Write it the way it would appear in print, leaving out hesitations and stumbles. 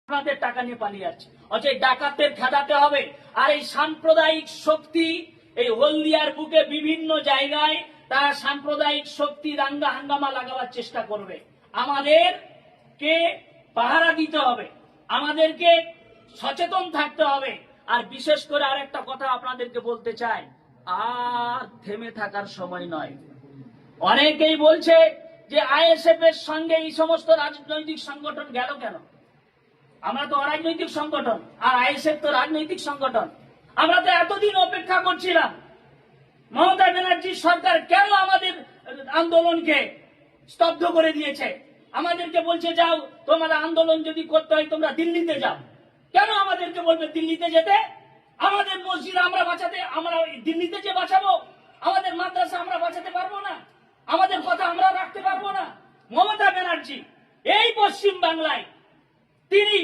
আপনাদের টাকা নিয়ে পালিয়ে যাচ্ছে। অথচ ডাকাতদের খেদাতে হবে। আর এই সাম্প্রদায়িক শক্তি এই হলদিয়ার বুকে বিভিন্ন জায়গায় তারা সাম্প্রদায়িক শক্তি দাঙ্গা হাঙ্গামা লাগাবার চেষ্টা করবে। আমাদেরকে পাহারা দিতে হবে, আমাদেরকে সচেতন থাকতে হবে। আর বিশেষ করে আরেকটা কথা আপনাদেরকে বলতে চাই, আর থেমে থাকার সময় নয়। অনেকেই বলছে যে আইএসএফ এর সঙ্গে এই সমস্ত রাজনৈতিক সংগঠন গেল কেন? আমরা তো অরাজনৈতিক সংগঠন, আর আইএসএফ তো রাজনৈতিক সংগঠন। আমরা তো এতদিন অপেক্ষা করছিলাম মমতা ব্যানার্জির সরকার কেন আমাদের আন্দোলনকে স্তব্ধ করে দিয়েছে। আমাদেরকে বলছে যাও, তোমার আন্দোলন যদি করতে হয় তোমরা দিল্লিতে যাও। কেন আমাদেরকে বলবে দিল্লিতে যেতে? আমাদের মসজিদ আমরা দিল্লিতে যে বাঁচাবো? আমাদের মাদ্রাসা আমরা বাঁচাতে পারবো না? আমাদের কথা আমরা রাখতে পারবো না? মমতা ব্যানার্জি এই পশ্চিম বাংলায় তিনি